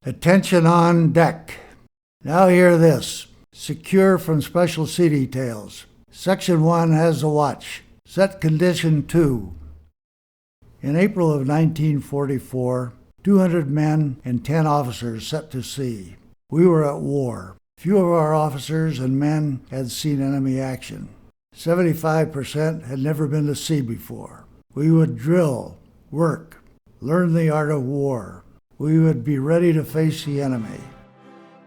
Attention on deck. Now hear this. Secure from special sea details. Section 1 has the watch. Set condition 2. In April of 1944, 200 men and 10 officers set to sea. We were at war. Few of our officers and men had seen enemy action. 75% had never been to sea before. We would drill, work, learn the art of war. We would be ready to face the enemy.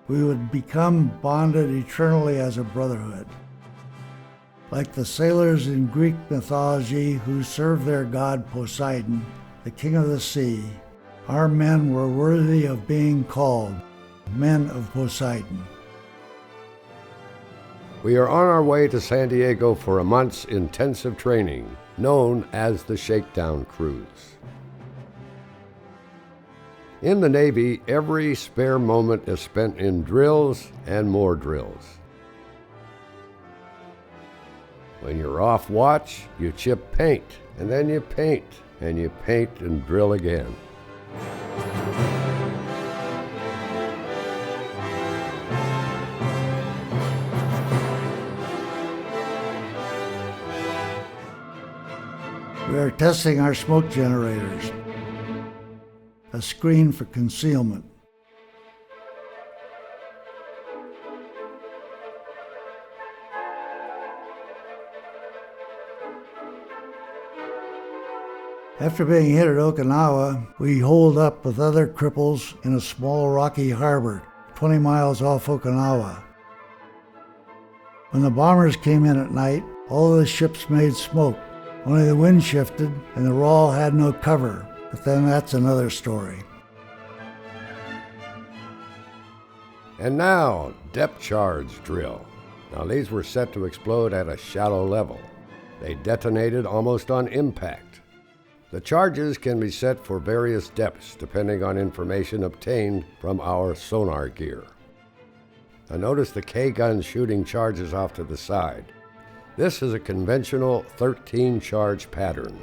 We would become bonded eternally as a brotherhood. Like the sailors in Greek mythology who served their god Poseidon, the king of the sea, our men were worthy of being called men of Poseidon. We are on our way to San Diego for a month's intensive training, known as the Shakedown Cruise. In the Navy, every spare moment is spent in drills and more drills. When you're off watch, you chip paint, and then you paint, and you paint and drill again. We are testing our smoke generators, a screen for concealment. After being hit at Okinawa, we holed up with other cripples in a small rocky harbor 20 miles off Okinawa. When the bombers came in at night, all of the ships made smoke. Only the wind shifted and the Rall had no cover, but then that's another story. And now, depth charge drill. Now these were set to explode at a shallow level. They detonated almost on impact. The charges can be set for various depths depending on information obtained from our sonar gear. Now notice the K-gun shooting charges off to the side. This is a conventional 13-charge pattern.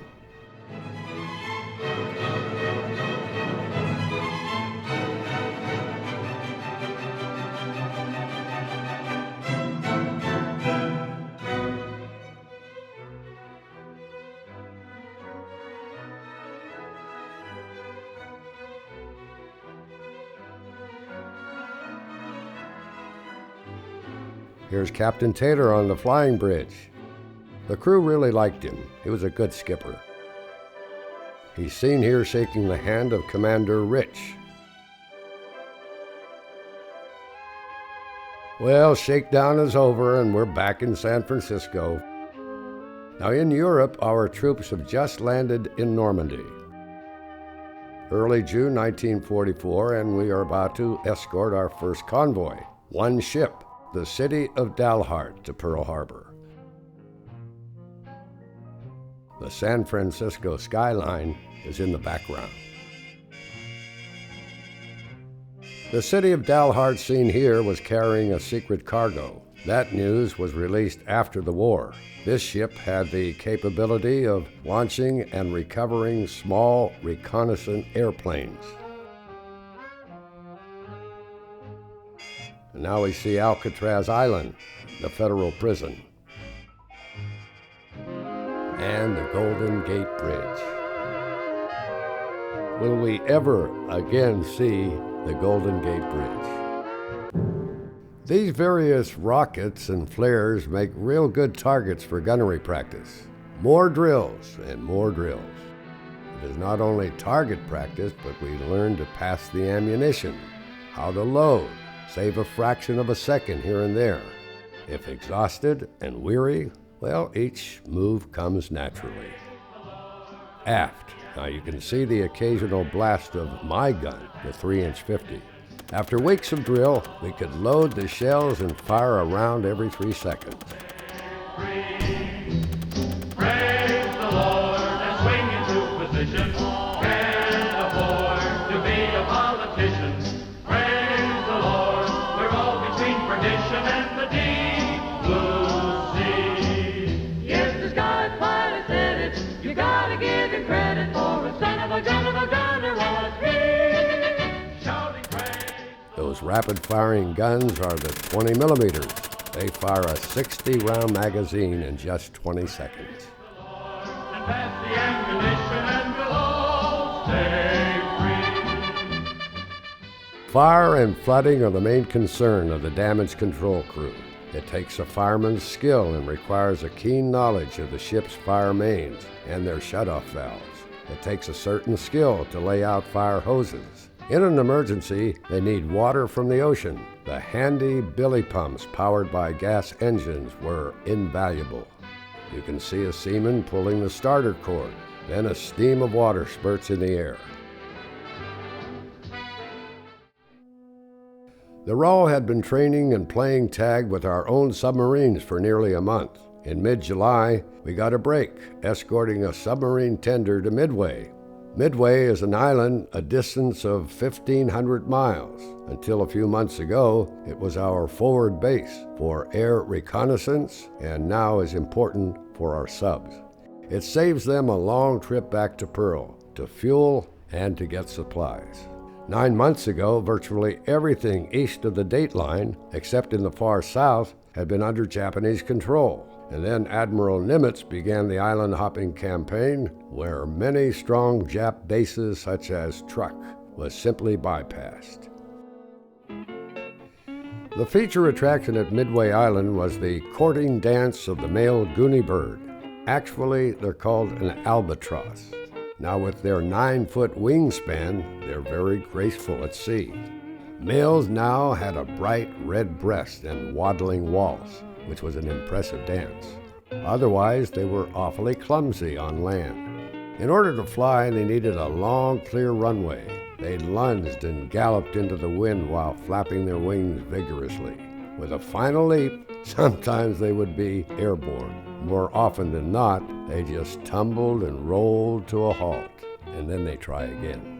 Here's Captain Taylor on the flying bridge. The crew really liked him. He was a good skipper. He's seen here shaking the hand of Commander Rich. Well, shakedown is over and we're back in San Francisco. Now in Europe, our troops have just landed in Normandy. Early June 1944, and we are about to escort our first convoy, one ship, the city of Dalhart, to Pearl Harbor. The San Francisco skyline is in the background. The city of Dalhart seen here was carrying a secret cargo. That news was released after the war. This ship had the capability of launching and recovering small reconnaissance airplanes. And now we see Alcatraz Island, the federal prison, and the Golden Gate Bridge. Will we ever again see the Golden Gate Bridge? These various rockets and flares make real good targets for gunnery practice. More drills and more drills. It is not only target practice, but we learn to pass the ammunition, how to load, save a fraction of a second here and there. If exhausted and weary, well, each move comes naturally. Aft, now you can see the occasional blast of my gun, the 3-inch 50. After weeks of drill, we could load the shells and fire a round every 3 seconds. Praise the Lord and swing into position. Can't afford to be a politician. Praise the Lord, we're all between perdition and the deep blue sea. Yes, the sky pilot said it. You gotta give him credit for a son of a gunner was free. Shouting praise. rapid-firing guns are the 20 millimeters. They fire a 60-round magazine in just 20 seconds. And pass the ammunition and we'll all stay free. Fire and flooding are the main concern of the damage control crew. It takes a fireman's skill and requires a keen knowledge of the ship's fire mains and their shutoff valves. It takes a certain skill to lay out fire hoses. In an emergency, they need water from the ocean. The handy billy pumps powered by gas engines were invaluable. You can see a seaman pulling the starter cord. Then a stream of water spurts in the air. The Rall had been training and playing tag with our own submarines for nearly a month. In mid-July, we got a break, escorting a submarine tender to Midway. Midway is an island a distance of 1,500 miles. Until a few months ago, it was our forward base for air reconnaissance and now is important for our subs. It saves them a long trip back to Pearl, to fuel and to get supplies. 9 months ago, virtually everything east of the dateline, except in the far south, had been under Japanese control. And then Admiral Nimitz began the island-hopping campaign, where many strong Jap bases such as Truk was simply bypassed. The feature attraction at Midway Island was the courting dance of the male goonie bird. Actually, they're called an albatross. Now with their 9-foot wingspan, they're very graceful at sea. Males now had a bright red breast and waddling waltz, which was an impressive dance. Otherwise, they were awfully clumsy on land. In order to fly, they needed a long, clear runway. They lunged and galloped into the wind while flapping their wings vigorously. With a final leap, sometimes they would be airborne. More often than not, they just tumbled and rolled to a halt, and then they try again.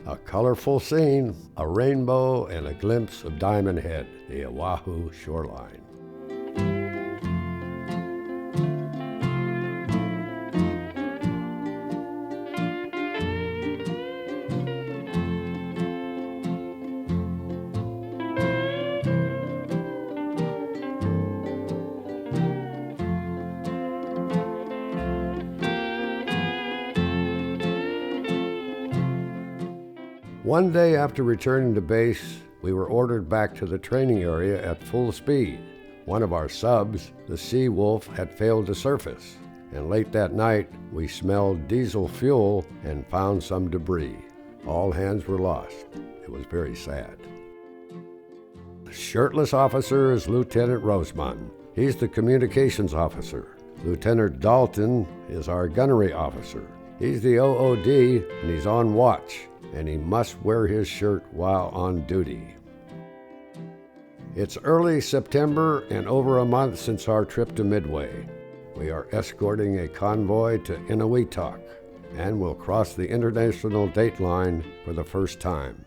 A colorful scene, a rainbow and a glimpse of Diamond Head, the Oahu shoreline. One day after returning to base, we were ordered back to the training area at full speed. One of our subs, the Sea Wolf, had failed to surface, and late that night we smelled diesel fuel and found some debris. All hands were lost. It was very sad. The shirtless officer is Lieutenant Roseman. He's the communications officer. Lieutenant Dalton is our gunnery officer. He's the OOD and he's on watch, and he must wear his shirt while on duty. It's early September and over a month since our trip to Midway. We are escorting a convoy to Inuiatak and will cross the international dateline for the first time.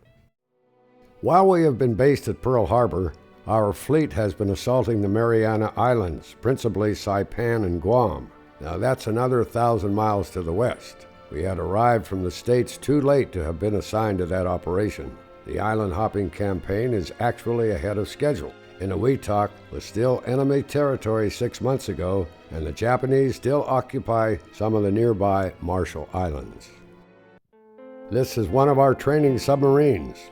While we have been based at Pearl Harbor, our fleet has been assaulting the Mariana Islands, principally Saipan and Guam. Now that's another 1,000 miles to the west. We had arrived from the States too late to have been assigned to that operation. The island-hopping campaign is actually ahead of schedule. Inuiatak was still enemy territory 6 months ago, and the Japanese still occupy some of the nearby Marshall Islands. This is one of our training submarines.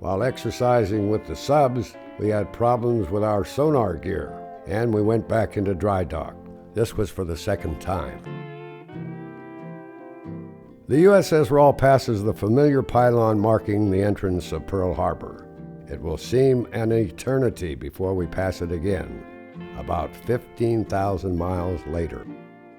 While exercising with the subs, we had problems with our sonar gear, and we went back into dry dock. This was for the second time. The USS Rall passes the familiar pylon marking the entrance of Pearl Harbor. It will seem an eternity before we pass it again, about 15,000 miles later.